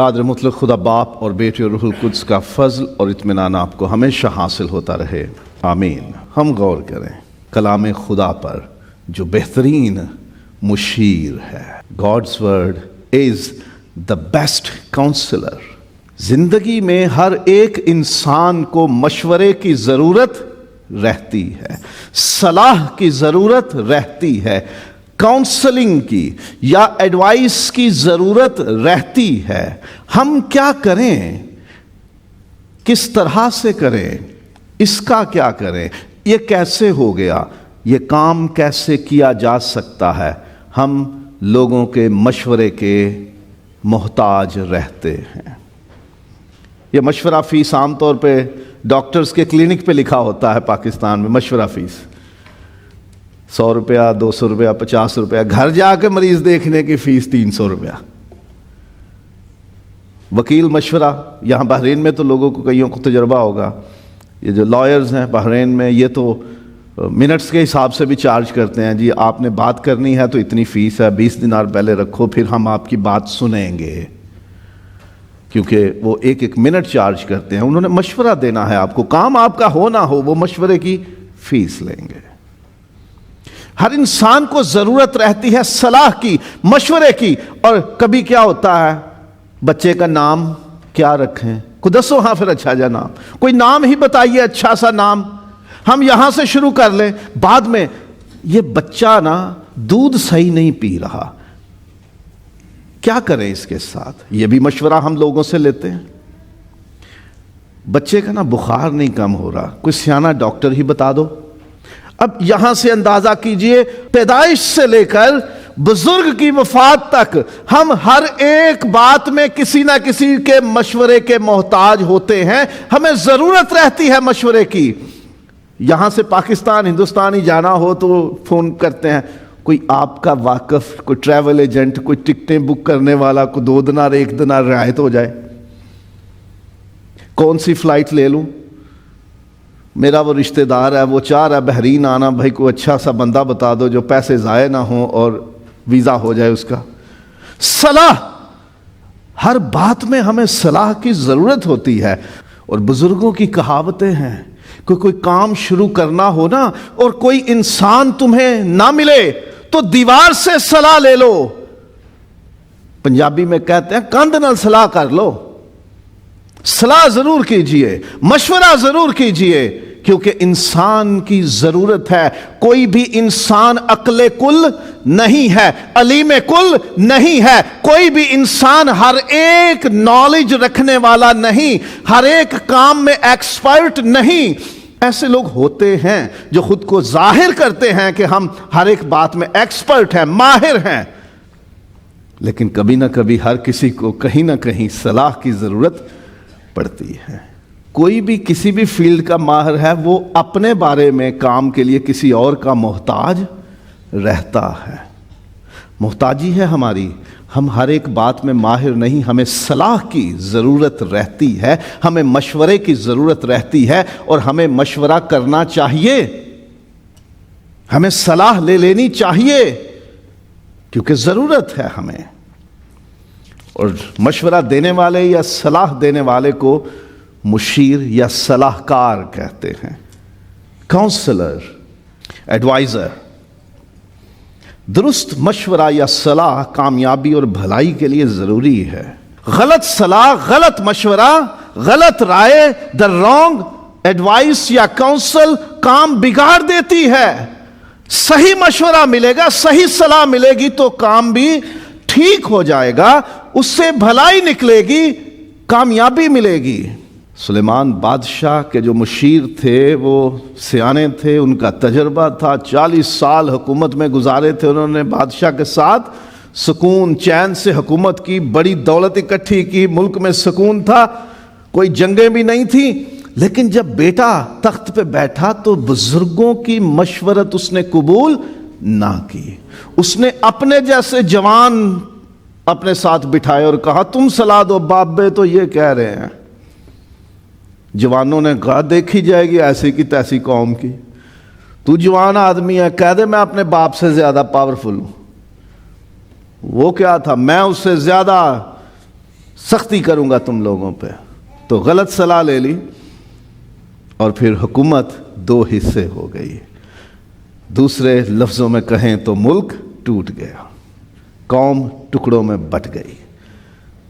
قادر مطلق خدا باپ اور بیٹے اور روح القدس کا فضل اور اطمینان آپ کو ہمیشہ حاصل ہوتا رہے، آمین۔ ہم غور کریں کلام خدا پر جو بہترین مشیر ہے۔ God's word is the best counselor۔ زندگی میں ہر ایک انسان کو مشورے کی ضرورت رہتی ہے، صلاح کی ضرورت رہتی ہے، کاؤنسلنگ کی یا ایڈوائس کی ضرورت رہتی ہے۔ ہم کیا کریں، کس طرح سے کریں، اس کا کیا کریں، یہ کیسے ہو گیا، یہ کام کیسے کیا جا سکتا ہے، ہم لوگوں کے مشورے کے محتاج رہتے ہیں۔ یہ مشورہ فیس عام طور پہ ڈاکٹرز کے کلینک پہ لکھا ہوتا ہے پاکستان میں، مشورہ فیس 100 روپیہ، 200 روپیہ، 50 روپیہ، گھر جا کے مریض دیکھنے کی فیس 300 روپیہ۔ وکیل مشورہ، یہاں بحرین میں تو لوگوں کو کئیوں کو تجربہ ہوگا، یہ جو لائرز ہیں بحرین میں یہ تو منٹس کے حساب سے بھی چارج کرتے ہیں، جی آپ نے بات کرنی ہے تو اتنی فیس ہے، 20 دینار پہلے رکھو پھر ہم آپ کی بات سنیں گے، کیونکہ وہ ایک ایک منٹ چارج کرتے ہیں۔ انہوں نے مشورہ دینا ہے آپ کو، کام آپ کا ہو نہ ہو وہ مشورے کی فیس لیں گے۔ ہر انسان کو ضرورت رہتی ہے صلاح کی، مشورے کی۔ اور کبھی کیا ہوتا ہے، بچے کا نام کیا رکھیں، کوئی دسو ہاں پھر اچھا جا نام، کوئی نام ہی بتائیے اچھا سا نام، ہم یہاں سے شروع کر لیں۔ بعد میں یہ بچہ نا دودھ صحیح نہیں پی رہا، کیا کریں اس کے ساتھ، یہ بھی مشورہ ہم لوگوں سے لیتے ہیں۔ بچے کا نا بخار نہیں کم ہو رہا، کوئی سیانہ ڈاکٹر ہی بتا دو۔ اب یہاں سے اندازہ کیجئے پیدائش سے لے کر بزرگ کی وفات تک ہم ہر ایک بات میں کسی نہ کسی کے مشورے کے محتاج ہوتے ہیں، ہمیں ضرورت رہتی ہے مشورے کی۔ یہاں سے پاکستان ہندوستان ہی جانا ہو تو فون کرتے ہیں، کوئی آپ کا واقف، کوئی ٹریول ایجنٹ، کوئی ٹکٹیں بک کرنے والا، کوئی 2 دینار 1 دینار رعایت ہو جائے، کون سی فلائٹ لے لوں، میرا وہ رشتہ دار ہے وہ چاہ رہا ہے بحرین آنا، بھائی کوئی اچھا سا بندہ بتا دو جو پیسے ضائع نہ ہوں اور ویزا ہو جائے اس کا۔ صلاح، ہر بات میں ہمیں صلاح کی ضرورت ہوتی ہے۔ اور بزرگوں کی کہاوتیں ہیں، کوئی کام شروع کرنا ہو نا اور کوئی انسان تمہیں نہ ملے تو دیوار سے صلاح لے لو۔ پنجابی میں کہتے ہیں کندھ نال صلاح کر لو، صلاح ضرور کیجئے، مشورہ ضرور کیجئے، کیونکہ انسان کی ضرورت ہے۔ کوئی بھی انسان عقل کل نہیں ہے، علیم کل نہیں ہے، کوئی بھی انسان ہر ایک نالج رکھنے والا نہیں، ہر ایک کام میں ایکسپرٹ نہیں۔ ایسے لوگ ہوتے ہیں جو خود کو ظاہر کرتے ہیں کہ ہم ہر ایک بات میں ایکسپرٹ ہیں، ماہر ہیں، لیکن کبھی نہ کبھی ہر کسی کو کہیں نہ کہیں صلاح کی ضرورت پڑتی ہے۔ کوئی بھی کسی بھی فیلڈ کا ماہر ہے، وہ اپنے بارے میں کام کے لیے کسی اور کا محتاج رہتا ہے۔ محتاجی ہے ہماری، ہم ہر ایک بات میں ماہر نہیں، ہمیں صلاح کی ضرورت رہتی ہے، ہمیں مشورے کی ضرورت رہتی ہے، اور ہمیں مشورہ کرنا چاہیے، ہمیں صلاح لے لینی چاہیے، کیونکہ ضرورت ہے ہمیں۔ اور مشورہ دینے والے یا صلاح دینے والے کو مشیر یا صلاح کار کہتے ہیں، کاؤنسلر، ایڈوائزر۔ درست مشورہ یا صلاح کامیابی اور بھلائی کے لیے ضروری ہے۔ غلط صلاح، غلط مشورہ، غلط رائے، the wrong ایڈوائس یا کاؤنسل کام بگاڑ دیتی ہے۔ صحیح مشورہ ملے گا، صحیح صلاح ملے گی تو کام بھی ٹھیک ہو جائے گا، اس سے بھلائی نکلے گی، کامیابی ملے گی۔ سلیمان بادشاہ کے جو مشیر تھے وہ سیانے تھے، ان کا تجربہ تھا، 40 سال حکومت میں گزارے تھے انہوں نے، بادشاہ کے ساتھ سکون چین سے حکومت کی، بڑی دولت اکٹھی کی، ملک میں سکون تھا، کوئی جنگیں بھی نہیں تھیں۔ لیکن جب بیٹا تخت پہ بیٹھا تو بزرگوں کی مشورت اس نے قبول نہ کی، اس نے اپنے جیسے جوان اپنے ساتھ بٹھائے اور کہا تم صلاح دو، بابے تو یہ کہہ رہے ہیں۔ جوانوں نے کہا دیکھی جائے گی ایسی کی تیسی قوم کی، تو جوان آدمی ہے، کہہ دے میں اپنے باپ سے زیادہ پاورفل ہوں۔ وہ کیا تھا، میں اس سے زیادہ سختی کروں گا تم لوگوں پہ. تو غلط صلاح لے لی اور پھر حکومت دو حصے ہو گئی. دوسرے لفظوں میں کہیں تو ملک ٹوٹ گیا، قوم ٹکڑوں میں بٹ گئی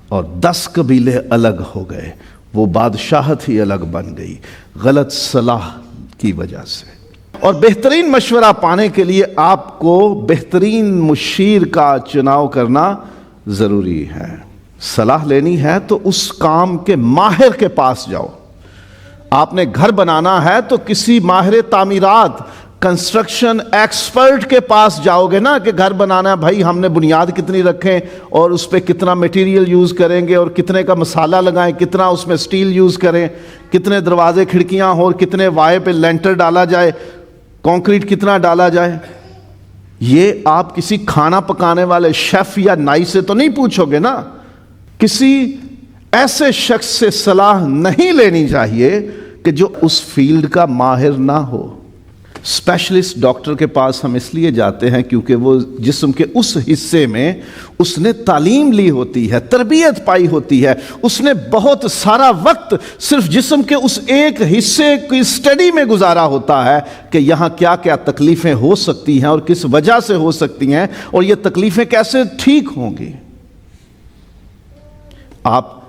اور 10 قبیلے الگ ہو گئے. وہ بادشاہت ہی الگ بن گئی غلط صلاح کی وجہ سے. اور بہترین مشورہ پانے کے لیے آپ کو بہترین مشیر کا چناؤ کرنا ضروری ہے. صلاح لینی ہے تو اس کام کے ماہر کے پاس جاؤ. آپ نے گھر بنانا ہے تو کسی ماہر تعمیرات، کنسٹرکشن ایکسپرٹ کے پاس جاؤ گے نا کہ گھر بنانا ہے بھائی، ہم نے بنیاد کتنی رکھیں اور اس پہ کتنا میٹیریل یوز کریں گے اور کتنے کا مسالہ لگائیں، کتنا اس میں سٹیل یوز کریں، کتنے دروازے کھڑکیاں ہو اور کتنے وائے پہ لینٹر ڈالا جائے، کانکریٹ کتنا ڈالا جائے. یہ آپ کسی کھانا پکانے والے شیف یا نائی سے تو نہیں پوچھو گے نا. کسی ایسے شخص سے صلاح نہیں لینی چاہیے کہ جو اس فیلڈ کا ماہر نہ ہو. اسپیشلسٹ ڈاکٹر کے پاس ہم اس لیے جاتے ہیں کیونکہ وہ جسم کے اس حصے میں اس نے تعلیم لی ہوتی ہے، تربیت پائی ہوتی ہے، اس نے بہت سارا وقت صرف جسم کے اس ایک حصے کی اسٹڈی میں گزارا ہوتا ہے کہ یہاں کیا کیا تکلیفیں ہو سکتی ہیں اور کس وجہ سے ہو سکتی ہیں اور یہ تکلیفیں کیسے ٹھیک ہوں گی. آپ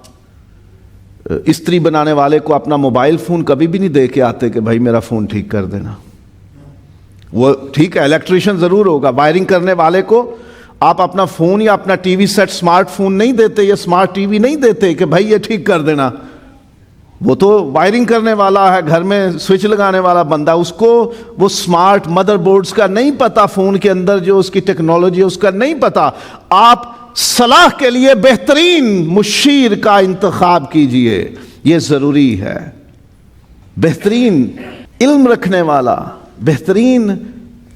استری بنانے والے کو اپنا موبائل فون کبھی بھی نہیں دے کے آتے کہ بھائی میرا فون ٹھیک کر دینا. وہ ٹھیک ہے الیکٹریشین ضرور ہوگا، وائرنگ کرنے والے کو آپ اپنا فون یا اپنا TV set smart phone نہیں دیتے یا اسمارٹ ٹی وی نہیں دیتے کہ بھائی یہ ٹھیک کر دینا. وہ تو وائرنگ کرنے والا ہے، گھر میں سوئچ لگانے والا بندہ، اس کو وہ اسمارٹ مدر بورڈز کا نہیں پتا، فون کے اندر جو اس کی ٹیکنالوجی ہے اس کا نہیں پتا. آپ صلاح کے لیے بہترین مشیر کا انتخاب کیجئے، یہ ضروری ہے. بہترین علم رکھنے والا، بہترین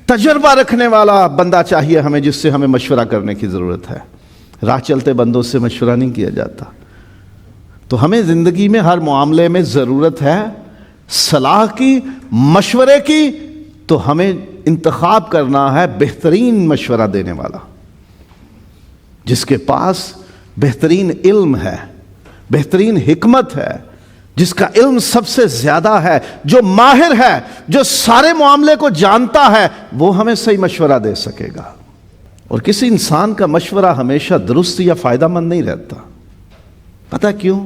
تجربہ رکھنے والا بندہ چاہیے ہمیں، جس سے ہمیں مشورہ کرنے کی ضرورت ہے. راہ چلتے بندوں سے مشورہ نہیں کیا جاتا. تو ہمیں زندگی میں ہر معاملے میں ضرورت ہے صلاح کی، مشورے کی. تو ہمیں انتخاب کرنا ہے بہترین مشورہ دینے والا، جس کے پاس بہترین علم ہے، بہترین حکمت ہے، جس کا علم سب سے زیادہ ہے، جو ماہر ہے، جو سارے معاملے کو جانتا ہے، وہ ہمیں صحیح مشورہ دے سکے گا. اور کسی انسان کا مشورہ ہمیشہ درست یا فائدہ مند نہیں رہتا. پتہ کیوں؟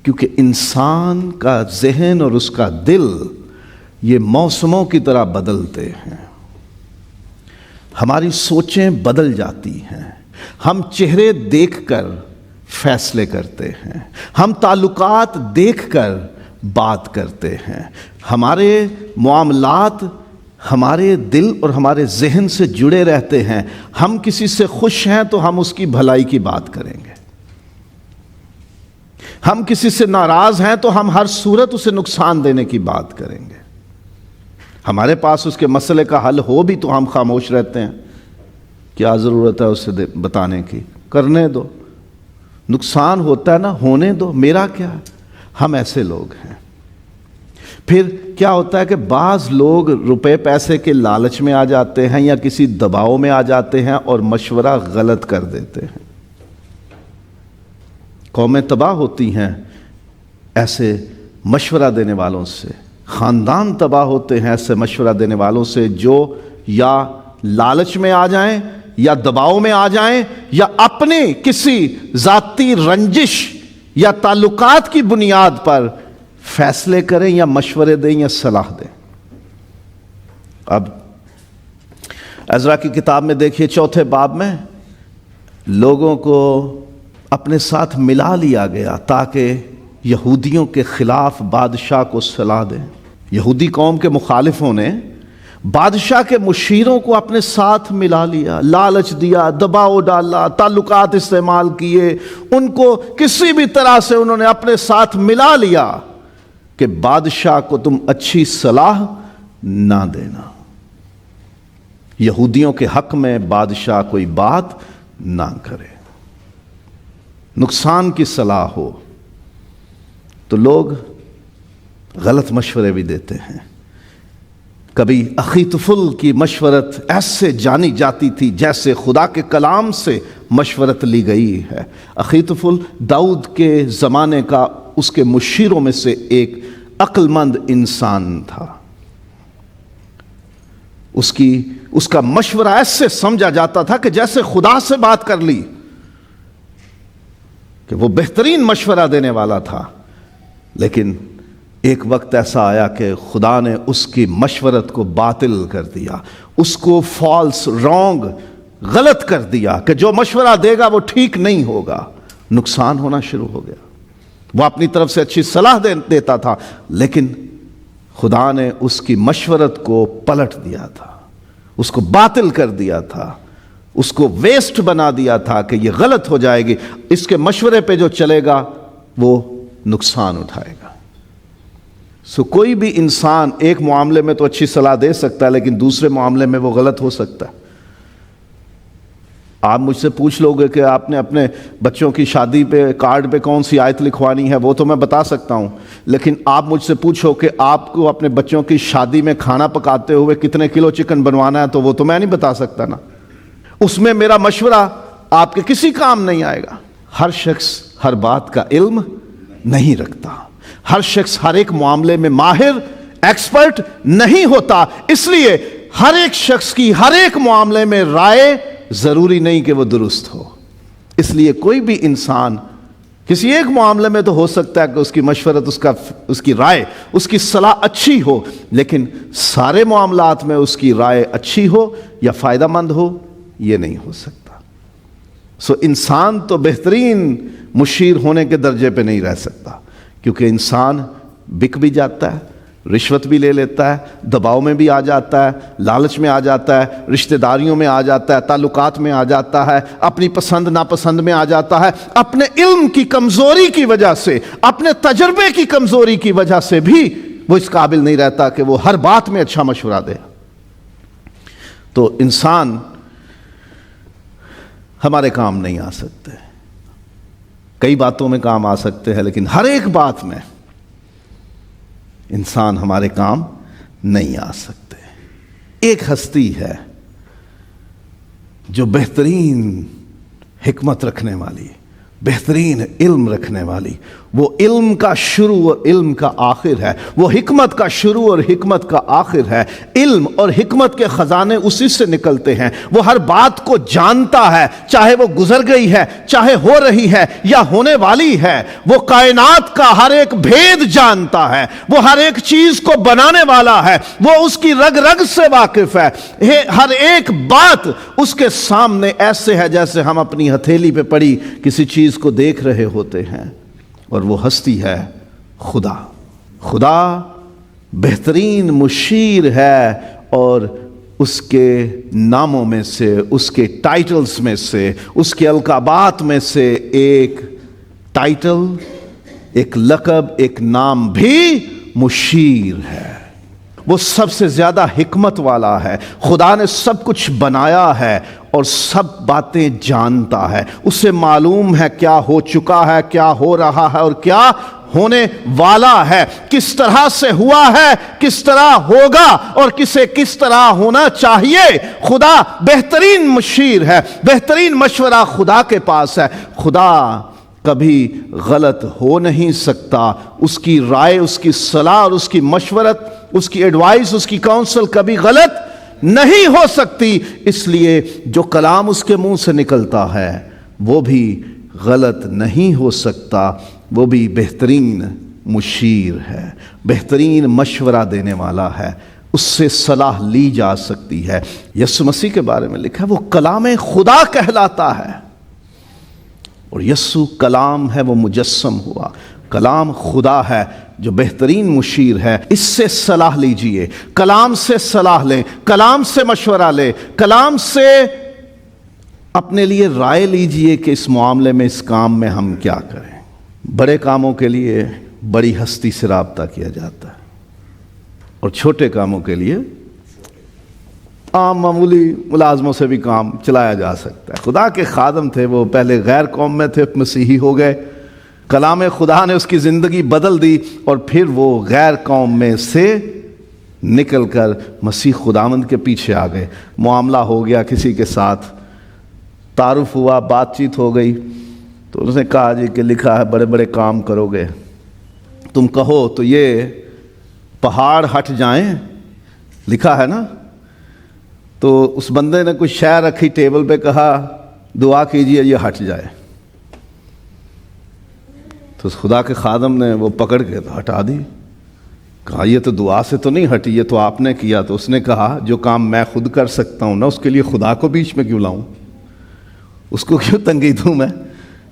کیونکہ انسان کا ذہن اور اس کا دل یہ موسموں کی طرح بدلتے ہیں. ہماری سوچیں بدل جاتی ہیں. ہم چہرے دیکھ کر فیصلے کرتے ہیں، ہم تعلقات دیکھ کر بات کرتے ہیں. ہمارے معاملات ہمارے دل اور ہمارے ذہن سے جڑے رہتے ہیں. ہم کسی سے خوش ہیں تو ہم اس کی بھلائی کی بات کریں گے. ہم کسی سے ناراض ہیں تو ہم ہر صورت اسے نقصان دینے کی بات کریں گے. ہمارے پاس اس کے مسئلے کا حل ہو بھی تو ہم خاموش رہتے ہیں. کیا ضرورت ہے اسے بتانے کی؟ کرنے دو، نقصان ہوتا ہے نا، ہونے دو، میرا کیا ہے. ہم ایسے لوگ ہیں. پھر کیا ہوتا ہے کہ بعض لوگ روپے پیسے کے لالچ میں آ جاتے ہیں یا کسی دباؤ میں آ جاتے ہیں اور مشورہ غلط کر دیتے ہیں. قومیں تباہ ہوتی ہیں ایسے مشورہ دینے والوں سے. خاندان تباہ ہوتے ہیں ایسے مشورہ دینے والوں سے، جو یا لالچ میں آ جائیں یا دباؤ میں آ جائیں یا اپنے کسی ذاتی رنجش یا تعلقات کی بنیاد پر فیصلے کریں یا مشورے دیں یا صلاح دیں. اب عزرا کی کتاب میں دیکھیے 4 باب میں لوگوں کو اپنے ساتھ ملا لیا گیا تاکہ یہودیوں کے خلاف بادشاہ کو صلاح دیں. یہودی قوم کے مخالفوں نے بادشاہ کے مشیروں کو اپنے ساتھ ملا لیا، لالچ دیا، دباؤ ڈالا، تعلقات استعمال کیے، ان کو کسی بھی طرح سے انہوں نے اپنے ساتھ ملا لیا کہ بادشاہ کو تم اچھی صلاح نہ دینا. یہودیوں کے حق میں بادشاہ کوئی بات نہ کرے، نقصان کی صلاح ہو. تو لوگ غلط مشورے بھی دیتے ہیں. کبھی اخیتوفل کی مشورت ایسے جانی جاتی تھی جیسے خدا کے کلام سے مشورت لی گئی ہے۔ اخیتوفل داؤد کے زمانے کا اس کے مشیروں میں سے ایک عقل مند انسان تھا۔ اس کا مشورہ ایسے سمجھا جاتا تھا کہ جیسے خدا سے بات کر لی، کہ وہ بہترین مشورہ دینے والا تھا۔ لیکن ایک وقت ایسا آیا کہ خدا نے اس کی مشورت کو باطل کر دیا، اس کو فالس، رانگ، غلط کر دیا کہ جو مشورہ دے گا وہ ٹھیک نہیں ہوگا۔ نقصان ہونا شروع ہو گیا۔ وہ اپنی طرف سے اچھی صلاح دیتا تھا، لیکن خدا نے اس کی مشورت کو پلٹ دیا تھا، اس کو باطل کر دیا تھا، اس کو ویسٹ بنا دیا تھا کہ یہ غلط ہو جائے گی، اس کے مشورے پہ جو چلے گا وہ نقصان اٹھائے گا۔ کوئی بھی انسان ایک معاملے میں تو اچھی صلاح دے سکتا ہے، لیکن دوسرے معاملے میں وہ غلط ہو سکتا ہے۔ آپ مجھ سے پوچھ لو گے کہ آپ نے اپنے بچوں کی شادی پہ کارڈ پہ کون سی آیت لکھوانی ہے، وہ تو میں بتا سکتا ہوں، لیکن آپ مجھ سے پوچھو کہ آپ کو اپنے بچوں کی شادی میں کھانا پکاتے ہوئے کتنے کلو چکن بنوانا ہے، تو وہ تو میں نہیں بتا سکتا نا۔ اس میں میرا مشورہ آپ کے کسی کام نہیں آئے گا۔ ہر شخص ہر بات کا علم نہیں رکھتا، ہر شخص ہر ایک معاملے میں ماہر، ایکسپرٹ نہیں ہوتا، اس لیے ہر ایک شخص کی ہر ایک معاملے میں رائے ضروری نہیں کہ وہ درست ہو۔ اس لیے کوئی بھی انسان کسی ایک معاملے میں تو ہو سکتا ہے کہ اس کی مشورت، اس کی رائے، اس کی صلاح اچھی ہو، لیکن سارے معاملات میں اس کی رائے اچھی ہو یا فائدہ مند ہو، یہ نہیں ہو سکتا۔ انسان تو بہترین مشیر ہونے کے درجے پہ نہیں رہ سکتا، کیونکہ انسان بک بھی جاتا ہے، رشوت بھی لے لیتا ہے، دباؤ میں بھی آ جاتا ہے، لالچ میں آ جاتا ہے، رشتہ داریوں میں آ جاتا ہے، تعلقات میں آ جاتا ہے، اپنی پسند ناپسند میں آ جاتا ہے، اپنے علم کی کمزوری کی وجہ سے، اپنے تجربے کی کمزوری کی وجہ سے بھی وہ اس قابل نہیں رہتا کہ وہ ہر بات میں اچھا مشورہ دے۔ تو انسان ہمارے کام نہیں آ سکتے، کئی باتوں میں کام آ سکتے ہیں، لیکن ہر ایک بات میں انسان ہمارے کام نہیں آ سکتے۔ ایک ہستی ہے جو بہترین حکمت رکھنے والی، بہترین علم رکھنے والی، وہ علم کا شروع اور علم کا آخر ہے، وہ حکمت کا شروع اور حکمت کا آخر ہے۔ علم اور حکمت کے خزانے اسی سے نکلتے ہیں۔ وہ ہر بات کو جانتا ہے، چاہے وہ گزر گئی ہے، چاہے ہو رہی ہے یا ہونے والی ہے۔ وہ کائنات کا ہر ایک بھید جانتا ہے، وہ ہر ایک چیز کو بنانے والا ہے، وہ اس کی رگ رگ سے واقف ہے۔ ہر ایک بات اس کے سامنے ایسے ہے جیسے ہم اپنی ہتھیلی پہ پڑی کسی چیز کو دیکھ رہے ہوتے ہیں، اور وہ ہستی ہے خدا۔ خدا بہترین مشیر ہے، اور اس کے ناموں میں سے، اس کے ٹائٹلز میں سے، اس کے القابات میں سے ایک ٹائٹل، ایک لقب، ایک نام بھی مشیر ہے۔ وہ سب سے زیادہ حکمت والا ہے۔ خدا نے سب کچھ بنایا ہے اور سب باتیں جانتا ہے۔ اسے معلوم ہے کیا ہو چکا ہے، کیا ہو رہا ہے اور کیا ہونے والا ہے، کس طرح سے ہوا ہے، کس طرح ہوگا اور کسے کس طرح ہونا چاہیے۔ خدا بہترین مشیر ہے، بہترین مشورہ خدا کے پاس ہے۔ خدا کبھی غلط ہو نہیں سکتا، اس کی رائے، اس کی صلاح اور اس کی مشورت، اس کی ایڈوائس، اس کی کاؤنسل کبھی غلط نہیں ہو سکتی۔ اس لیے جو کلام اس کے منہ سے نکلتا ہے وہ بھی غلط نہیں ہو سکتا، وہ بھی بہترین مشیر ہے، بہترین مشورہ دینے والا ہے، اس سے صلاح لی جا سکتی ہے۔ یسوع مسیح کے بارے میں لکھا ہے وہ کلام خدا کہلاتا ہے، اور یسوع کلام ہے، وہ مجسم ہوا، کلام خدا ہے جو بہترین مشیر ہے۔ اس سے صلاح لیجئے، کلام سے صلاح لیں، کلام سے مشورہ لیں، کلام سے اپنے لیے رائے لیجئے کہ اس معاملے میں، اس کام میں ہم کیا کریں۔ بڑے کاموں کے لیے بڑی ہستی سے رابطہ کیا جاتا ہے، اور چھوٹے کاموں کے لیے عام معمولی ملازموں سے بھی کام چلایا جا سکتا ہے۔ خدا کے خادم تھے، وہ پہلے غیر قوم میں تھے، مسیحی ہو گئے، کلام خدا نے اس کی زندگی بدل دی، اور پھر وہ غیر قوم میں سے نکل کر مسیح خداوند کے پیچھے آ گئے۔ معاملہ ہو گیا کسی کے ساتھ تعارف ہوا، بات چیت ہو گئی، تو اس نے کہا جی کہ لکھا ہے بڑے بڑے کام کرو گے، تم کہو تو یہ پہاڑ ہٹ جائیں، لکھا ہے نا۔ تو اس بندے نے کچھ شے رکھی ٹیبل پہ، کہا دعا کیجئے یہ ہٹ جائے۔ تو اس خدا کے خادم نے وہ پکڑ کے تو ہٹا دی۔ کہا یہ تو دعا سے تو نہیں ہٹی، یہ تو آپ نے کیا۔ تو اس نے کہا جو کام میں خود کر سکتا ہوں نا، اس کے لیے خدا کو بیچ میں کیوں لاؤں، اس کو کیوں تنگی دوں میں؟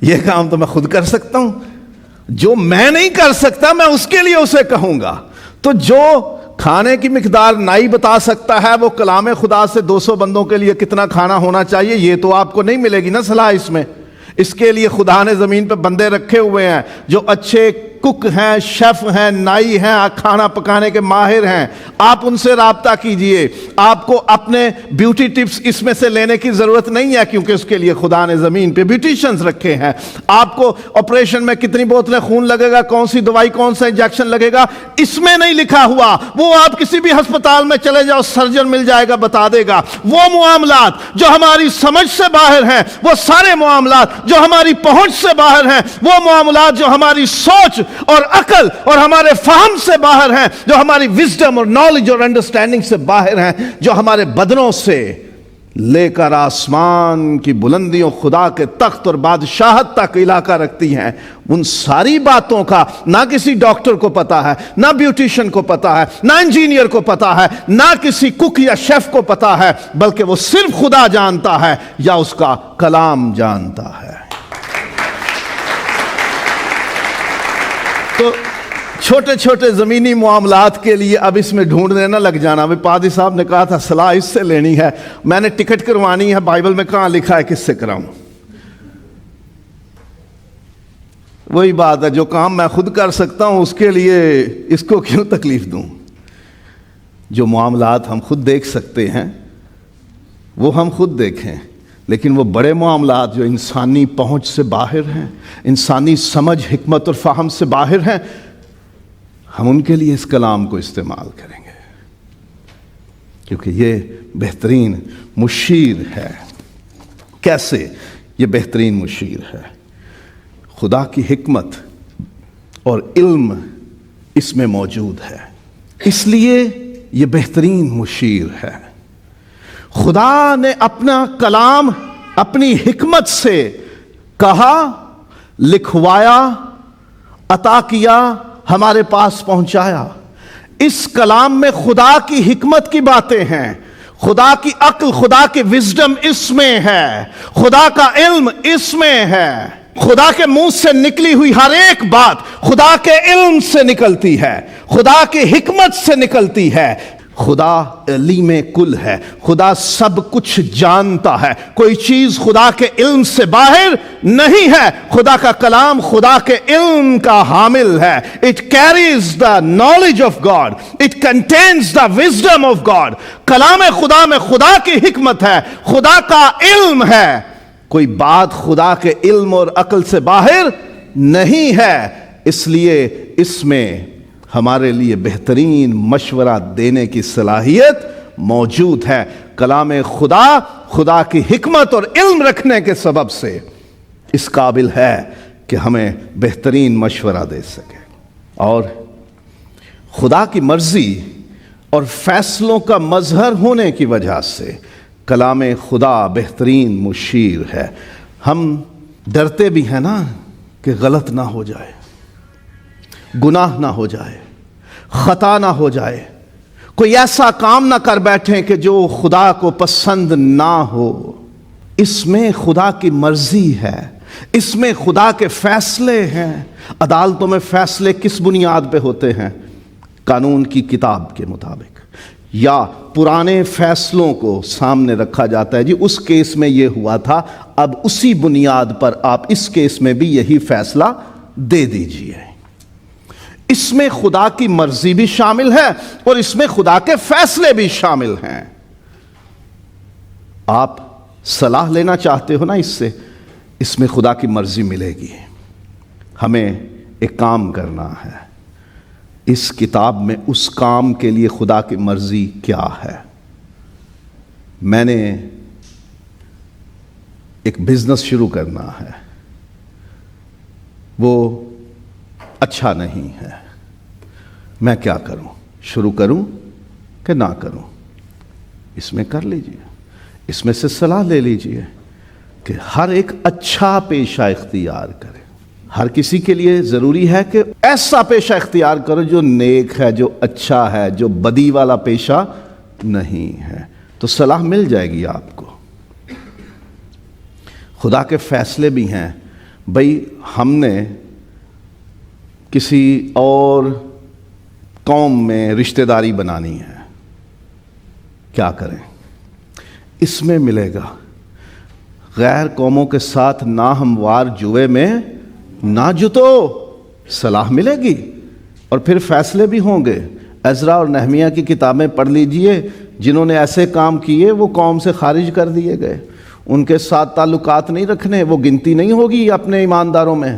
یہ کام تو میں خود کر سکتا ہوں، جو میں نہیں کر سکتا میں اس کے لیے اسے کہوں گا۔ تو جو کھانے کی مقدار نائی بتا سکتا ہے، وہ کلام خدا سے 200 بندوں کے لیے کتنا کھانا ہونا چاہیے، یہ تو آپ کو نہیں ملے گی نا صلاح اس میں۔ اس کے لیے خدا نے زمین پہ بندے رکھے ہوئے ہیں جو اچھے کک ہیں، شیف ہیں، نائی ہیں، کھانا پکانے کے ماہر ہیں۔ آپ ان سے رابطہ کیجئے۔ آپ کو اپنے بیوٹی ٹپس اس میں سے لینے کی ضرورت نہیں ہے، کیونکہ اس کے لیے خدا نے زمین پہ بیوٹیشنز رکھے ہیں۔ آپ کو آپریشن میں کتنی بوتلیں خون لگے گا، کون سی دوائی، کون سا انجیکشن لگے گا، اس میں نہیں لکھا ہوا۔ وہ آپ کسی بھی ہسپتال میں چلے جاؤ، سرجن مل جائے گا، بتا دے گا۔ وہ معاملات جو ہماری سمجھ سے باہر ہیں، وہ سارے معاملات جو ہماری پہنچ سے باہر ہیں، وہ معاملات جو ہماری سوچ اور عقل اور ہمارے فہم سے باہر ہیں، جو ہماری وزڈم اور نالج اور انڈرسٹینڈنگ سے باہر ہیں، جو ہمارے بدنوں سے لے کر آسمان کی بلندیوں، خدا کے تخت اور بادشاہت تک علاقہ رکھتی ہیں، ان ساری باتوں کا نہ کسی ڈاکٹر کو پتا ہے، نہ بیوٹیشن کو پتا ہے، نہ انجینئر کو پتا ہے، نہ کسی کک یا شیف کو پتا ہے، بلکہ وہ صرف خدا جانتا ہے یا اس کا کلام جانتا ہے۔ تو چھوٹے چھوٹے زمینی معاملات کے لیے اب اس میں ڈھونڈنے نہ لگ جانا۔ ابھی پادری صاحب نے کہا تھا صلاح اس سے لینی ہے، میں نے ٹکٹ کروانی ہے، بائبل میں کہاں لکھا ہے کس سے کراؤں؟ وہی بات ہے، جو کام میں خود کر سکتا ہوں اس کے لیے اس کو کیوں تکلیف دوں؟ جو معاملات ہم خود دیکھ سکتے ہیں وہ ہم خود دیکھیں، لیکن وہ بڑے معاملات جو انسانی پہنچ سے باہر ہیں، انسانی سمجھ، حکمت اور فہم سے باہر ہیں، ہم ان کے لیے اس کلام کو استعمال کریں گے، کیونکہ یہ بہترین مشیر ہے۔ کیسے یہ بہترین مشیر ہے؟ خدا کی حکمت اور علم اس میں موجود ہے، اس لیے یہ بہترین مشیر ہے۔ خدا نے اپنا کلام اپنی حکمت سے کہا، لکھوایا، عطا کیا، ہمارے پاس پہنچایا۔ اس کلام میں خدا کی حکمت کی باتیں ہیں، خدا کی عقل، خدا کی وزڈم اس میں ہے، خدا کا علم اس میں ہے۔ خدا کے منہ سے نکلی ہوئی ہر ایک بات خدا کے علم سے نکلتی ہے، خدا کی حکمت سے نکلتی ہے۔ خدا علیم کل ہے، خدا سب کچھ جانتا ہے، کوئی چیز خدا کے علم سے باہر نہیں ہے۔ خدا کا کلام خدا کے علم کا حامل ہے۔ It carries the knowledge of God. It contains the wisdom of God. کلام خدا میں خدا کی حکمت ہے، خدا کا علم ہے۔ کوئی بات خدا کے علم اور عقل سے باہر نہیں ہے، اس لیے اس میں ہمارے لیے بہترین مشورہ دینے کی صلاحیت موجود ہے۔ کلام خدا خدا کی حکمت اور علم رکھنے کے سبب سے اس قابل ہے کہ ہمیں بہترین مشورہ دے سکے، اور خدا کی مرضی اور فیصلوں کا مظہر ہونے کی وجہ سے کلام خدا بہترین مشیر ہے۔ ہم ڈرتے بھی ہیں نا کہ غلط نہ ہو جائے، گناہ نہ ہو جائے، خطا نہ ہو جائے، کوئی ایسا کام نہ کر بیٹھیں کہ جو خدا کو پسند نہ ہو۔ اس میں خدا کی مرضی ہے، اس میں خدا کے فیصلے ہیں۔ عدالتوں میں فیصلے کس بنیاد پہ ہوتے ہیں؟ قانون کی کتاب کے مطابق، یا پرانے فیصلوں کو سامنے رکھا جاتا ہے، جی اس کیس میں یہ ہوا تھا، اب اسی بنیاد پر آپ اس کیس میں بھی یہی فیصلہ دے دیجئے۔ اس میں خدا کی مرضی بھی شامل ہے اور اس میں خدا کے فیصلے بھی شامل ہیں۔ آپ صلاح لینا چاہتے ہو نا اس سے، اس میں خدا کی مرضی ملے گی۔ ہمیں ایک کام کرنا ہے، اس کتاب میں اس کام کے لیے خدا کی مرضی کیا ہے۔ میں نے ایک بزنس شروع کرنا ہے، وہ اچھا نہیں ہے، میں کیا کروں، شروع کروں کہ نہ کروں؟ اس میں کر لیجئے، اس میں سے صلاح لے لیجئے کہ ہر ایک اچھا پیشہ اختیار کرے۔ ہر کسی کے لیے ضروری ہے کہ ایسا پیشہ اختیار کرو جو نیک ہے، جو اچھا ہے، جو بدی والا پیشہ نہیں ہے، تو صلاح مل جائے گی آپ کو۔ خدا کے فیصلے بھی ہیں، بھئی ہم نے کسی اور قوم میں رشتہ داری بنانی ہے، کیا کریں؟ اس میں ملے گا، غیر قوموں کے ساتھ ناہموار جوئے میں نہ جتو، صلاح ملے گی اور پھر فیصلے بھی ہوں گے۔ عزرا اور نہمیہ کی کتابیں پڑھ لیجئے، جنہوں نے ایسے کام کیے وہ قوم سے خارج کر دیے گئے، ان کے ساتھ تعلقات نہیں رکھنے، وہ گنتی نہیں ہوگی اپنے ایمانداروں میں،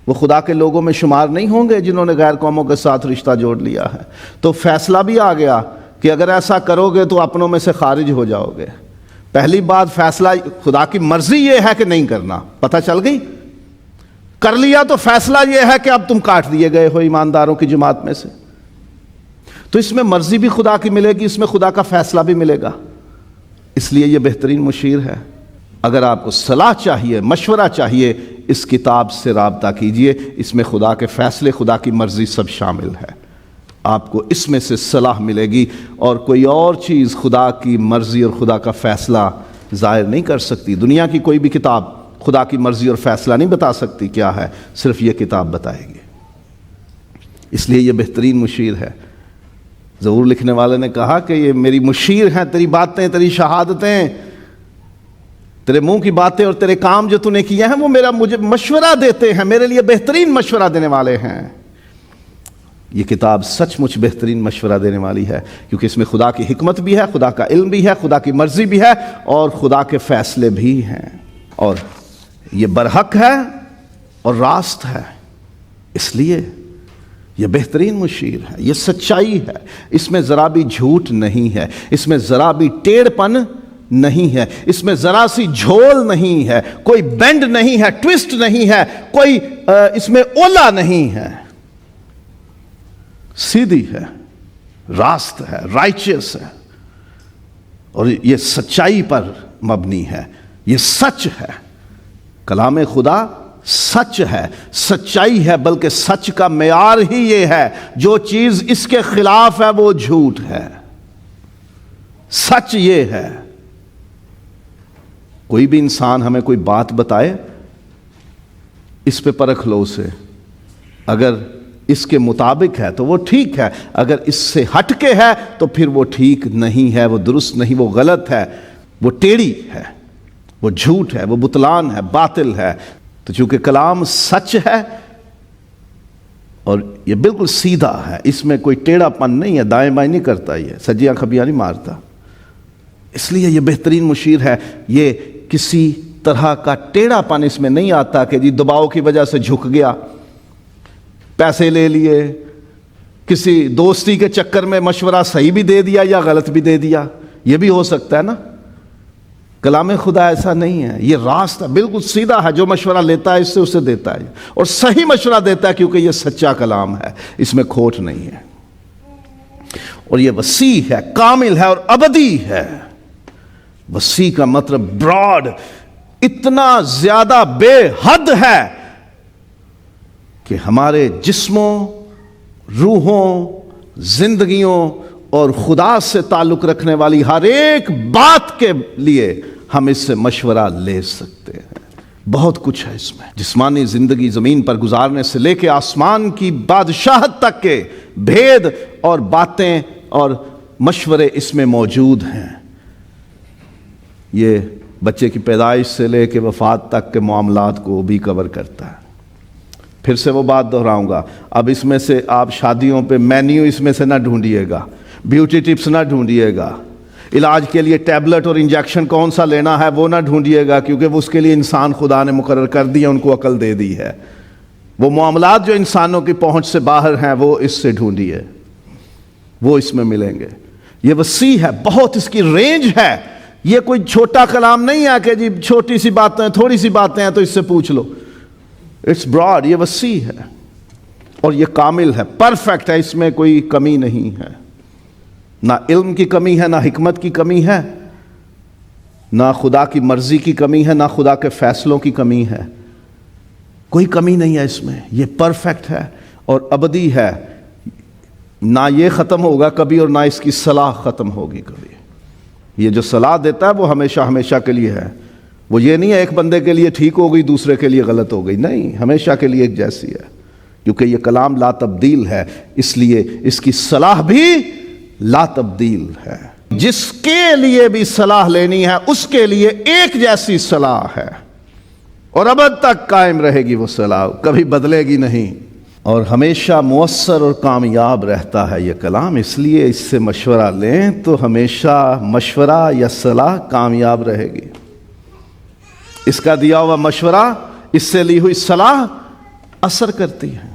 وہ خدا کے لوگوں میں شمار نہیں ہوں گے جنہوں نے غیر قوموں کے ساتھ رشتہ جوڑ لیا ہے۔ تو فیصلہ بھی آ گیا کہ اگر ایسا کرو گے تو اپنوں میں سے خارج ہو جاؤ گے۔ پہلی بات، فیصلہ خدا کی مرضی یہ ہے کہ نہیں کرنا، پتہ چل گئی؟ کر لیا تو فیصلہ یہ ہے کہ اب تم کاٹ دیے گئے ہو ایمانداروں کی جماعت میں سے۔ تو اس میں مرضی بھی خدا کی ملے گی، اس میں خدا کا فیصلہ بھی ملے گا، اس لیے یہ بہترین مشیر ہے۔ اگر آپ کو صلاح چاہیے، مشورہ چاہیے، اس کتاب سے رابطہ کیجئے، اس میں خدا کے فیصلے، خدا کی مرضی سب شامل ہے، آپ کو اس میں سے صلاح ملے گی، اور کوئی اور چیز خدا کی مرضی اور خدا کا فیصلہ ظاہر نہیں کر سکتی۔ دنیا کی کوئی بھی کتاب خدا کی مرضی اور فیصلہ نہیں بتا سکتی کیا ہے، صرف یہ کتاب بتائے گی، اس لیے یہ بہترین مشیر ہے۔ زبور لکھنے والے نے کہا کہ یہ میری مشیر ہیں، تیری باتیں، تیری شہادتیں، تیرے منہ کی باتیں اور تیرے کام جو تو نے کیے ہیں، وہ مجھے مشورہ دیتے ہیں، میرے لیے بہترین مشورہ دینے والے ہیں۔ یہ کتاب سچ مچ بہترین مشورہ دینے والی ہے، کیونکہ اس میں خدا کی حکمت بھی ہے، خدا کا علم بھی ہے، خدا کی مرضی بھی ہے، اور خدا کے فیصلے بھی ہیں، اور یہ برحق ہے اور راست ہے، اس لیے یہ بہترین مشیر ہے، یہ سچائی ہے، اس میں ذرا بھی جھوٹ نہیں ہے، اس میں ذرا بھی ٹیڑھ پن نہیں ہے، اس میں ذرا سی جھول نہیں ہے، کوئی بینڈ نہیں ہے، ٹوسٹ نہیں ہے، کوئی اس میں اولا نہیں ہے، سیدھی ہے، راست ہے، رائچس ہے، اور یہ سچائی پر مبنی ہے، یہ سچ ہے۔ کلام خدا سچ ہے، سچائی ہے، بلکہ سچ کا معیار ہی یہ ہے، جو چیز اس کے خلاف ہے وہ جھوٹ ہے۔ سچ یہ ہے، کوئی بھی انسان ہمیں کوئی بات بتائے، اس پہ پرکھ لو اسے، اگر اس کے مطابق ہے تو وہ ٹھیک ہے، اگر اس سے ہٹ کے ہے تو پھر وہ ٹھیک نہیں ہے، وہ درست نہیں، وہ غلط ہے، وہ ٹیڑھی ہے، وہ جھوٹ ہے، وہ بطلان ہے، باطل ہے۔ تو چونکہ کلام سچ ہے اور یہ بالکل سیدھا ہے، اس میں کوئی ٹیڑھا پن نہیں ہے، دائیں بائیں نہیں کرتا، یہ سجیاں کھبیاں نہیں مارتا، اس لیے یہ بہترین مشیر ہے۔ یہ کسی طرح کا ٹیڑھا پن اس میں نہیں آتا کہ جی دباؤ کی وجہ سے جھک گیا، پیسے لے لیے، کسی دوستی کے چکر میں مشورہ صحیح بھی دے دیا یا غلط بھی دے دیا، یہ بھی ہو سکتا ہے نا۔ کلام خدا ایسا نہیں ہے، یہ راست ہے، بالکل سیدھا ہے، جو مشورہ لیتا ہے اس سے اسے دیتا ہے، اور صحیح مشورہ دیتا ہے، کیونکہ یہ سچا کلام ہے، اس میں کھوٹ نہیں ہے، اور یہ وسیع ہے، کامل ہے اور ابدی ہے۔ وسیع کا مطلب براڈ، اتنا زیادہ بے حد ہے کہ ہمارے جسموں، روحوں، زندگیوں اور خدا سے تعلق رکھنے والی ہر ایک بات کے لیے ہم اس سے مشورہ لے سکتے ہیں۔ بہت کچھ ہے اس میں، جسمانی زندگی زمین پر گزارنے سے لے کے آسمان کی بادشاہت تک کے بھید اور باتیں اور مشورے اس میں موجود ہیں۔ یہ بچے کی پیدائش سے لے کے وفات تک کے معاملات کو بھی کور کرتا ہے۔ پھر سے وہ بات دہراؤں گا، اب اس میں سے آپ شادیوں پہ مینیو اس میں سے نہ ڈھونڈیے گا، بیوٹی ٹپس نہ ڈھونڈیے گا، علاج کے لیے ٹیبلٹ اور انجیکشن کون سا لینا ہے وہ نہ ڈھونڈیے گا، کیونکہ وہ اس کے لیے انسان خدا نے مقرر کر دیا، ان کو عقل دے دی ہے۔ وہ معاملات جو انسانوں کی پہنچ سے باہر ہیں وہ اس سے ڈھونڈیے، وہ اس میں ملیں گے۔ یہ وسیع ہے، بہت اس کی رینج ہے یہ کوئی چھوٹا کلام نہیں ہے کہ جی چھوٹی سی باتیں تھوڑی سی باتیں ہیں تو اس سے پوچھ لو. اٹس براڈ، یہ وسیع ہے اور یہ کامل ہے، پرفیکٹ ہے، اس میں کوئی کمی نہیں ہے. نہ علم کی کمی ہے، نہ حکمت کی کمی ہے، نہ خدا کی مرضی کی کمی ہے، نہ خدا کے فیصلوں کی کمی ہے. کوئی کمی نہیں ہے اس میں. یہ پرفیکٹ ہے اور ابدی ہے. نہ یہ ختم ہوگا کبھی اور نہ اس کی صلاح ختم ہوگی کبھی. یہ جو صلاح دیتا ہے وہ ہمیشہ ہمیشہ کے لیے ہے. وہ یہ نہیں ہے ایک بندے کے لیے ٹھیک ہو گئی دوسرے کے لیے غلط ہو گئی، نہیں، ہمیشہ کے لیے ایک جیسی ہے. کیونکہ یہ کلام لا تبدیل ہے، اس لیے اس کی صلاح بھی لا تبدیل ہے. جس کے لیے بھی صلاح لینی ہے اس کے لیے ایک جیسی صلاح ہے اور ابد تک قائم رہے گی. وہ صلاح کبھی بدلے گی نہیں اور ہمیشہ مؤثر اور کامیاب رہتا ہے یہ کلام. اس لیے اس سے مشورہ لیں تو ہمیشہ مشورہ یا صلاح کامیاب رہے گی. اس کا دیا ہوا مشورہ، اس سے لی ہوئی صلاح اثر کرتی ہے.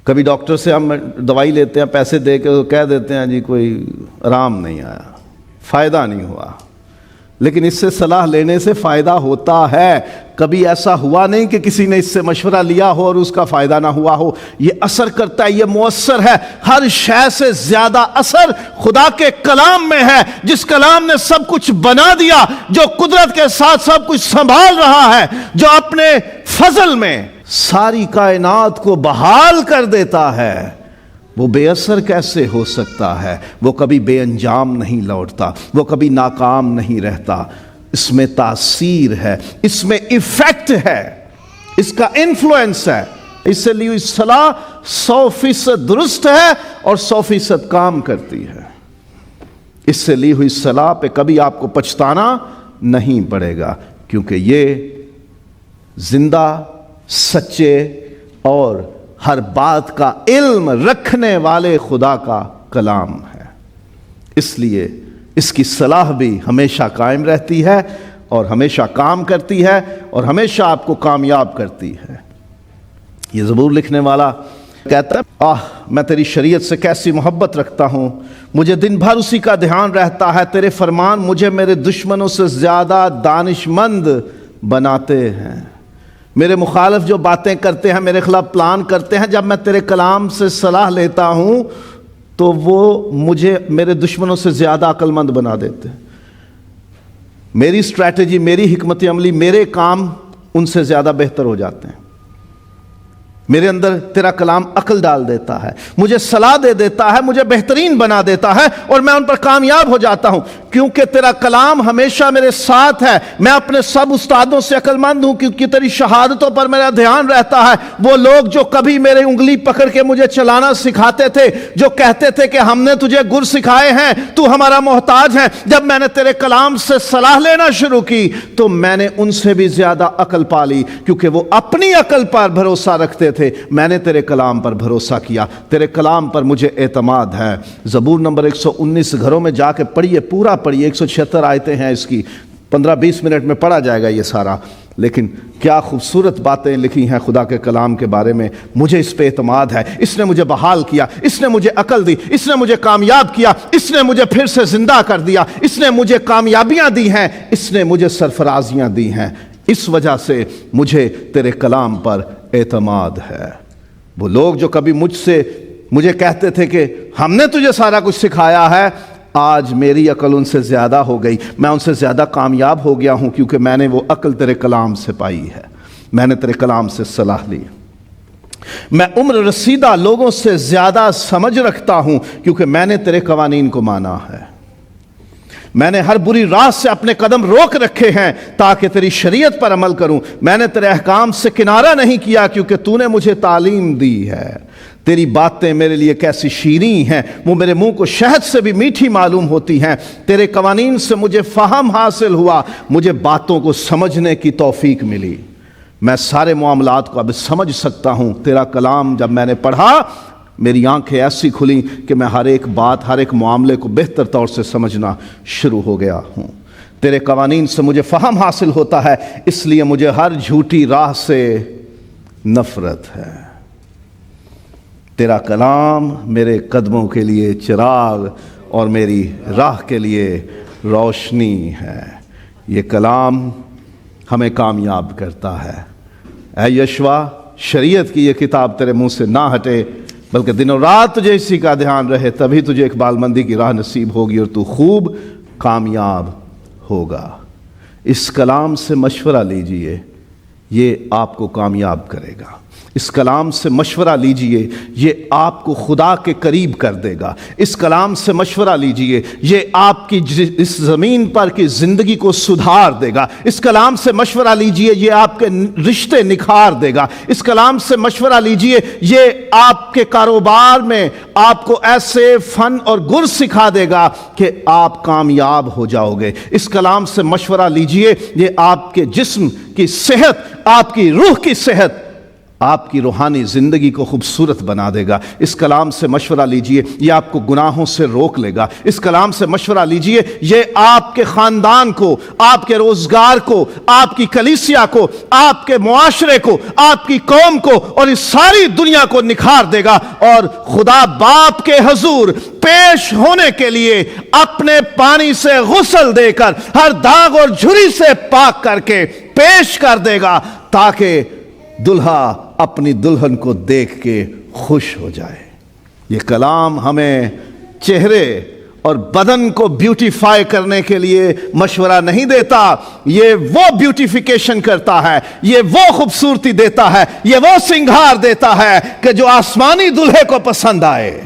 کبھی ڈاکٹر سے ہم دوائی لیتے ہیں پیسے دے کے تو کہہ دیتے ہیں جی کوئی آرام نہیں آیا، فائدہ نہیں ہوا. لیکن اس سے صلاح لینے سے فائدہ ہوتا ہے. کبھی ایسا ہوا نہیں کہ کسی نے اس سے مشورہ لیا ہو اور اس کا فائدہ نہ ہوا ہو. یہ اثر کرتا ہے، یہ مؤثر ہے. ہر شے سے زیادہ اثر خدا کے کلام میں ہے، جس کلام نے سب کچھ بنا دیا، جو قدرت کے ساتھ سب کچھ سنبھال رہا ہے، جو اپنے فضل میں ساری کائنات کو بحال کر دیتا ہے. وہ بے اثر کیسے ہو سکتا ہے؟ وہ کبھی بے انجام نہیں لوٹتا، وہ کبھی ناکام نہیں رہتا. اس میں تاثیر ہے، اس میں ایفیکٹ ہے، اس کا انفلوئنس ہے. اس سے لی ہوئی صلاح 100% درست ہے اور 100% کام کرتی ہے. اس سے لی ہوئی صلاح پہ کبھی آپ کو پچھتانا نہیں پڑے گا، کیونکہ یہ زندہ، سچے اور ہر بات کا علم رکھنے والے خدا کا کلام ہے. اس لیے اس کی صلاح بھی ہمیشہ قائم رہتی ہے اور ہمیشہ کام کرتی ہے اور ہمیشہ آپ کو کامیاب کرتی ہے. یہ زبور لکھنے والا کہتا ہے، میں تیری شریعت سے کیسی محبت رکھتا ہوں، مجھے دن بھر اسی کا دھیان رہتا ہے. تیرے فرمان مجھے میرے دشمنوں سے زیادہ دانش مند بناتے ہیں. میرے مخالف جو باتیں کرتے ہیں، میرے خلاف پلان کرتے ہیں، جب میں تیرے کلام سے صلاح لیتا ہوں تو وہ مجھے میرے دشمنوں سے زیادہ عقل مند بنا دیتے ہیں. میری اسٹریٹجی، میری حکمت عملی، میرے کام ان سے زیادہ بہتر ہو جاتے ہیں. میرے اندر تیرا کلام عقل ڈال دیتا ہے، مجھے صلاح دے دیتا ہے، مجھے بہترین بنا دیتا ہے اور میں ان پر کامیاب ہو جاتا ہوں. کیونکہ تیرا کلام ہمیشہ میرے ساتھ ہے. میں اپنے سب استادوں سے عقل مند ہوں کیونکہ تیری شہادتوں پر میرا دھیان رہتا ہے. وہ لوگ جو کبھی میرے انگلی پکڑ کے مجھے چلانا سکھاتے تھے، جو کہتے تھے کہ ہم نے تجھے گر سکھائے ہیں، تو ہمارا محتاج ہے، جب میں نے تیرے کلام سے صلاح لینا شروع کی تو میں نے ان سے بھی زیادہ عقل پا لی. کیونکہ وہ اپنی عقل پر بھروسہ رکھتے تھے، میں نے تیرے کلام پر بھروسہ کیا. تیرے کلام پر مجھے اعتماد ہے. زبور نمبر 119 گھروں میں جا کے پڑھیے، پورا پڑھیے. 176 آیتیں ہیں اس کی، 15-20 منٹ میں پڑھا جائے گا یہ سارا. لیکن کیا خوبصورت باتیں لکھی ہیں خدا کے کلام کے بارے میں. مجھے اس پہ اعتماد ہے. اس نے مجھے بحال کیا، اس نے مجھے عقل دی، اس نے مجھے کامیاب کیا، اس نے مجھے پھر سے زندہ کر دیا، اس نے مجھے کامیابیاں دی ہیں، اس نے مجھے سرفرازیاں دی ہیں. اس وجہ سے مجھے تیرے کلام پر اعتماد ہے. وہ لوگ جو کبھی مجھے کہتے تھے کہ ہم نے تجھے سارا کچھ سکھایا ہے، آج میری عقل ان سے زیادہ ہو گئی. میں ان سے زیادہ کامیاب ہو گیا ہوں کیونکہ میں نے وہ عقل تیرے کلام سے پائی ہے. میں نے تیرے کلام سے صلاح لی. میں عمر رسیدہ لوگوں سے زیادہ سمجھ رکھتا ہوں کیونکہ میں نے تیرے قوانین کو مانا ہے. میں نے ہر بری راہ سے اپنے قدم روک رکھے ہیں تاکہ تیری شریعت پر عمل کروں. میں نے تیرے احکام سے کنارہ نہیں کیا کیونکہ تو نے مجھے تعلیم دی ہے. تیری باتیں میرے لیے کیسی شیریں ہیں، وہ میرے منہ کو شہد سے بھی میٹھی معلوم ہوتی ہیں. تیرے قوانین سے مجھے فہم حاصل ہوا، مجھے باتوں کو سمجھنے کی توفیق ملی. میں سارے معاملات کو اب سمجھ سکتا ہوں. تیرا کلام جب میں نے پڑھا، میری آنکھیں ایسی کھلیں کہ میں ہر ایک بات، ہر ایک معاملے کو بہتر طور سے سمجھنا شروع ہو گیا ہوں. تیرے قوانین سے مجھے فہم حاصل ہوتا ہے، اس لیے مجھے ہر جھوٹی راہ سے نفرت ہے. تیرا کلام میرے قدموں کے لیے چراغ اور میری راہ کے لیے روشنی ہے۔ یہ کلام ہمیں کامیاب کرتا ہے۔ اے یشوا، شریعت کی یہ کتاب تیرے منہ سے نہ ہٹے، بلکہ دن و رات تجھے اسی کا دھیان رہے، تبھی تجھے اقبال مندی کی راہ نصیب ہوگی اور تو خوب کامیاب ہوگا۔ اس کلام سے مشورہ لیجئے، یہ آپ کو کامیاب کرے گا۔ اس کلام سے مشورہ لیجئے، یہ آپ کو خدا کے قریب کر دے گا۔ اس کلام سے مشورہ لیجئے، یہ آپ کی اس زمین پر کی زندگی کو سدھار دے گا۔ اس کلام سے مشورہ لیجئے، یہ آپ کے رشتے نکھار دے گا۔ اس کلام سے مشورہ لیجئے، یہ آپ کے کاروبار میں آپ کو ایسے فن اور گر سکھا دے گا کہ آپ کامیاب ہو جاؤ گے۔ اس کلام سے مشورہ لیجئے، یہ آپ کے جسم کی صحت، آپ کی روح کی صحت، آپ کی روحانی زندگی کو خوبصورت بنا دے گا۔ اس کلام سے مشورہ لیجئے، یہ آپ کو گناہوں سے روک لے گا۔ اس کلام سے مشورہ لیجئے، یہ آپ کے خاندان کو، آپ کے روزگار کو، آپ کی کلیسیا کو، آپ کے معاشرے کو، آپ کی قوم کو اور اس ساری دنیا کو نکھار دے گا، اور خدا باپ کے حضور پیش ہونے کے لیے اپنے پانی سے غسل دے کر، ہر داغ اور جھری سے پاک کر کے پیش کر دے گا، تاکہ دلہا اپنی دلہن کو دیکھ کے خوش ہو جائے۔ یہ کلام ہمیں چہرے اور بدن کو بیوٹیفائی کرنے کے لیے مشورہ نہیں دیتا، یہ وہ بیوٹیفیکیشن کرتا ہے، یہ وہ خوبصورتی دیتا ہے، یہ وہ سنگھار دیتا ہے کہ جو آسمانی دلہے کو پسند آئے۔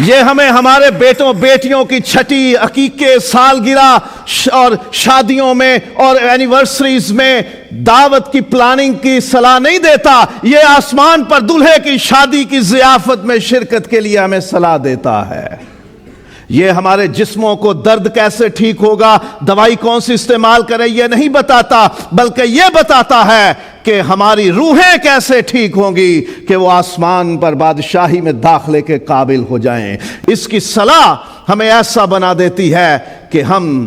یہ ہمیں ہمارے بیٹوں بیٹیوں کی چھٹی، عقیقے، سالگرہ اور شادیوں میں اور اینیورسریز میں دعوت کی پلاننگ کی صلاح نہیں دیتا، یہ آسمان پر دلہے کی شادی کی ضیافت میں شرکت کے لیے ہمیں صلاح دیتا ہے۔ یہ ہمارے جسموں کو درد کیسے ٹھیک ہوگا، دوائی کون سی استعمال کرے، یہ نہیں بتاتا، بلکہ یہ بتاتا ہے کہ ہماری روحیں کیسے ٹھیک ہوں گی کہ وہ آسمان پر بادشاہی میں داخلے کے قابل ہو جائیں۔ اس کی صلاح ہمیں ایسا بنا دیتی ہے کہ ہم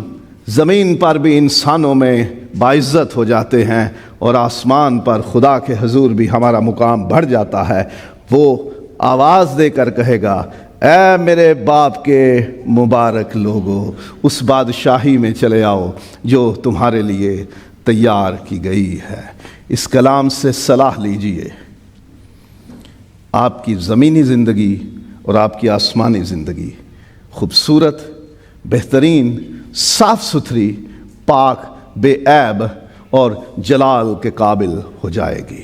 زمین پر بھی انسانوں میں باعزت ہو جاتے ہیں، اور آسمان پر خدا کے حضور بھی ہمارا مقام بڑھ جاتا ہے۔ وہ آواز دے کر کہے گا، اے میرے باپ کے مبارک لوگو، اس بادشاہی میں چلے آؤ جو تمہارے لیے تیار کی گئی ہے۔ اس کلام سے صلاح لیجئے، آپ کی زمینی زندگی اور آپ کی آسمانی زندگی خوبصورت، بہترین، صاف ستھری، پاک، بے عیب اور جلال کے قابل ہو جائے گی۔